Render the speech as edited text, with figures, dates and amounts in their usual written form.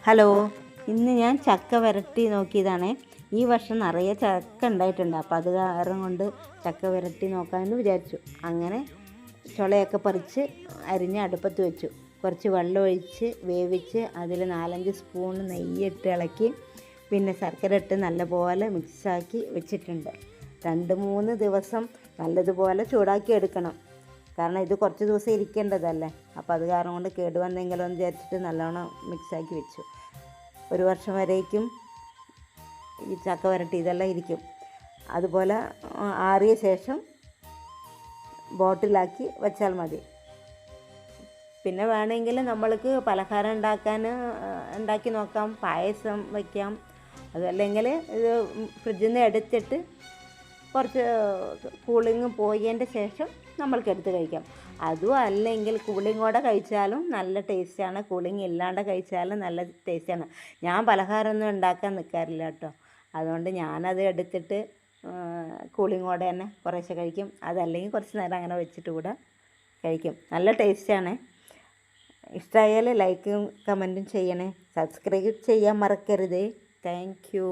Hello, ഇന്ന് ഞാൻ ചക്ക വരട്ടി നോക്കിയതാണ്. ഈ വർഷം നിറയെ ചക്ക ഉണ്ടായിട്ടുണ്ട്. അപ്പോൾ അത് കാരണം കൊണ്ട് ചക്ക വരട്ടി നോക്കാമെന്ന് വിചാരിച്ചു. അങ്ങനെ ചുളയൊക്കെ പറിച്ച് അരിഞ്ഞ് അടുപ്പത്ത് വെച്ചു. കുറച്ച് വെള്ളം ഒഴിച്ച് വേവിച്ച് അതിൽ 4-5 സ്പൂൺ നെയ്യിട്ട് ഇളക്കി പിന്നെ ശർക്കര ഇട്ട് നല്ലപോലെ മിക്സാക്കി വെച്ചിട്ടുണ്ട്. 2-3 ദിവസം നല്ലതുപോലെ ചൂടാക്കി എടുക്കണം. കാരണം ഇത് കുറച്ച് ദിവസം ഇരിക്കേണ്ടതല്ലേ. അപ്പോൾ അത് കാരണം കൊണ്ട് കേടുവന്നെങ്കിലോ എന്ന് വിചാരിച്ചിട്ട് നല്ലോണം മിക്സാക്കി വെച്ചു. 1 വർഷം വരേക്കും ഈ ചക്ക വരട്ടി ഇതെല്ലാം ഇരിക്കും. അതുപോലെ ആറിയ ശേഷം ബോട്ടിലാക്കി വെച്ചാൽ മതി. പിന്നെ വേണമെങ്കിൽ നമ്മൾക്ക് പലഹാരം ഉണ്ടാക്കി നോക്കാം, പായസം വയ്ക്കാം. അതല്ലെങ്കിൽ ഇത് ഫ്രിഡ്ജിൽ നിന്ന് എടുത്തിട്ട് കുറച്ച് കൂളിങ് പോയതിൻ്റെ ശേഷം നമ്മൾക്ക് എടുത്ത് കഴിക്കാം. അതും അല്ലെങ്കിൽ കൂളിങ്ങോടെ കഴിച്ചാലും നല്ല ടേസ്റ്റാണ്, കൂളിങ് ഇല്ലാണ്ട് കഴിച്ചാലും നല്ല ടേസ്റ്റാണ്. ഞാൻ പലഹാരമൊന്നും ഉണ്ടാക്കാൻ നിൽക്കാറില്ല കേട്ടോ. അതുകൊണ്ട് ഞാനത് എടുത്തിട്ട് കൂളിങ്ങോടെ തന്നെ കുറേശ്ശെ കഴിക്കും. അതല്ലെങ്കിൽ കുറച്ച് നേരം അങ്ങനെ വെച്ചിട്ട് കൂടെ കഴിക്കും. നല്ല ടേസ്റ്റാണ്. ഇഷ്ടമായാൽ ലൈക്കും കമൻറ്റും ചെയ്യണേ. സബ്സ്ക്രൈബ് ചെയ്യാൻ മറക്കരുത്. Thank you.